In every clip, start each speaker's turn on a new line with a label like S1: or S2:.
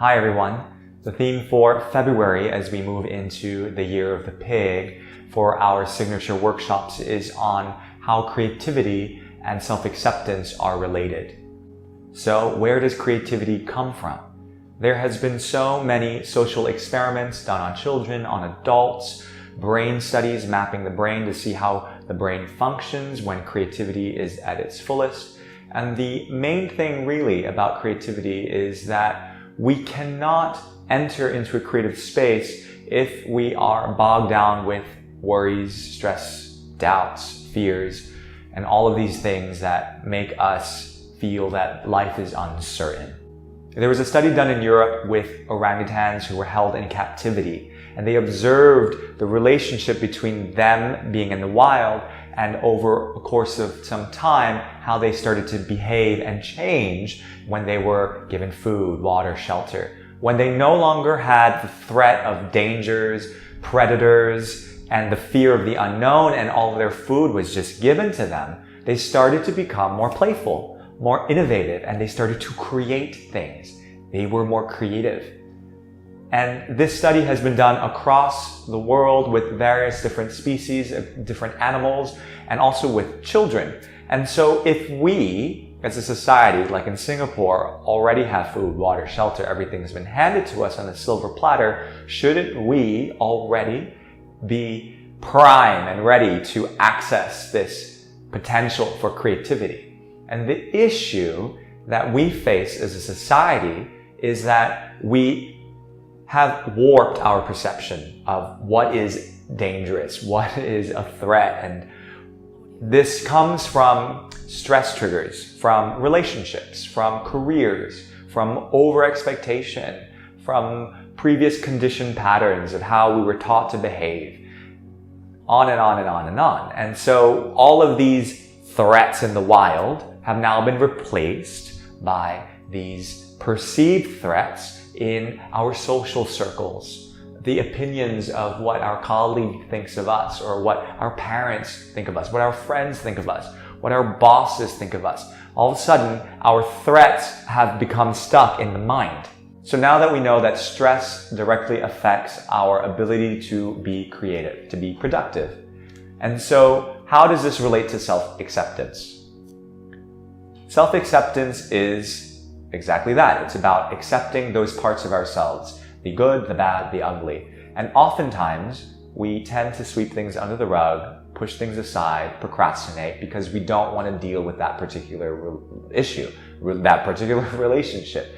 S1: Hi everyone. The theme for February as we move into the year of the pig for our signature workshops is on how creativity and self-acceptance are related. So where does creativity come from? There has been so many social experiments done on children, on adults, brain studies mapping the brain to see how the brain functions when creativity is at its fullest. And the main thing really about creativity is that we cannot enter into a creative space if we are bogged down with worries, stress, doubts, fears, and all of these things that make us feel that life is uncertain. There was a study done in Europe with orangutans who were held in captivity, and they observed the relationship between them being in the wild and over a course of some time, how they started to behave and change when they were given food, water, shelter. When they no longer had the threat of dangers, predators, and the fear of the unknown, and all of their food was just given to them, they started to become more playful, more innovative, and they started to create things. They were more creative. And this study has been done across the world with various different species of different animals and also with children. And so if we, as a society, like in Singapore, already have food, water, shelter, everything's been handed to us on a silver platter, shouldn't we already be prime and ready to access this potential for creativity? And the issue that we face as a society is that we have warped our perception of what is dangerous, what is a threat. And this comes from stress triggers, from relationships, from careers, from over-expectation, from previous conditioned patterns of how we were taught to behave, on and on and on and on. And so all of these threats in the wild have now been replaced by these perceived threats in our social circles, the opinions of what our colleague thinks of us, or what our parents think of us, what our friends think of us, what our bosses think of us. All of a sudden, our threats have become stuck in the mind. So now that we know that stress directly affects our ability to be creative, to be productive. And so how does this relate to self-acceptance? Self-acceptance is exactly that. It's about accepting those parts of ourselves, the good, the bad, the ugly. And oftentimes, we tend to sweep things under the rug, push things aside, procrastinate, because we don't want to deal with that particular issue, that particular relationship.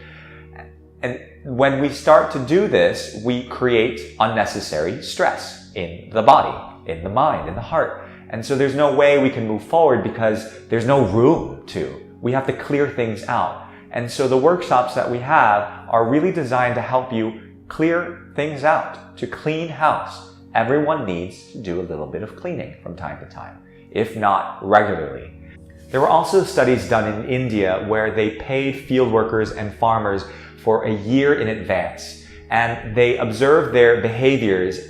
S1: And when we start to do this, we create unnecessary stress in the body, in the mind, in the heart. And so there's no way we can move forward because there's no room to. We have to clear things out. And so the workshops that we have are really designed to help you clear things out, to clean house. Everyone needs to do a little bit of cleaning from time to time, if not regularly. There were also studies done in India where they paid field workers and farmers for a year in advance, and they observed their behaviors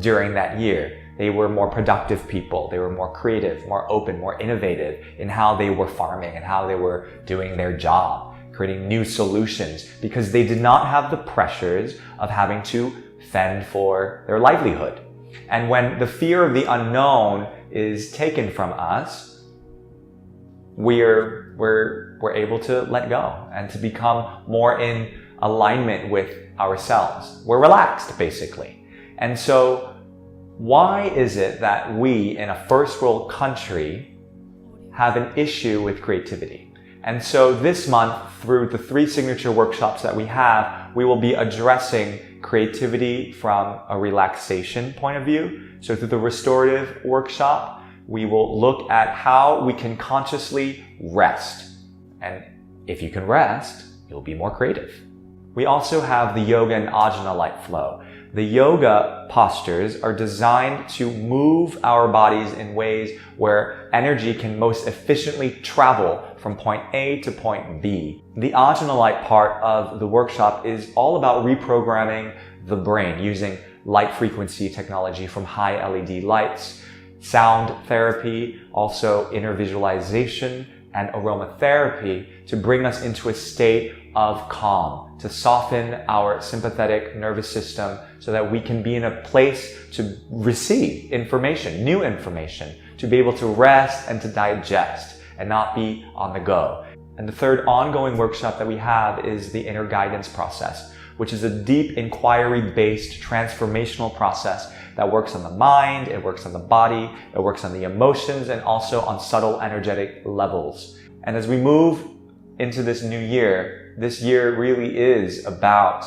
S1: during that year. They were more productive people. They were more creative, more open, more innovative in how they were farming and how they were doing their job, creating new solutions, because they did not have the pressures of having to fend for their livelihood. And when the fear of the unknown is taken from us, we're able to let go and to become more in alignment with ourselves. We're relaxed, basically. And so why is it that we in a first world country have an issue with creativity? And so this month, through the 3 signature workshops that we have, we will be addressing creativity from a relaxation point of view. So through the restorative workshop, we will look at how we can consciously rest. And if you can rest, you'll be more creative. We also have the yoga and ajna light flow. The yoga postures are designed to move our bodies in ways where energy can most efficiently travel from point A to point B. The ajna light part of the workshop is all about reprogramming the brain using light frequency technology from high LED lights, sound therapy, also inner visualization, and aromatherapy to bring us into a state of calm, to soften our sympathetic nervous system so that we can be in a place to receive information, new information, to be able to rest and to digest and not be on the go. And the third ongoing workshop that we have is the inner guidance process, which is a deep inquiry-based transformational process that works on the mind, it works on the body, it works on the emotions, and also on subtle energetic levels. And as we move into this new year, this year really is about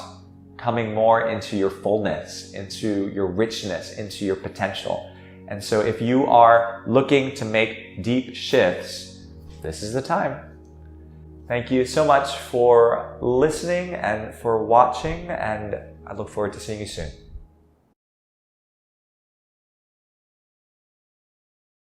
S1: coming more into your fullness, into your richness, into your potential. And so if you are looking to make deep shifts, this is the time. Thank you so much for listening and for watching, and I look forward to seeing you soon.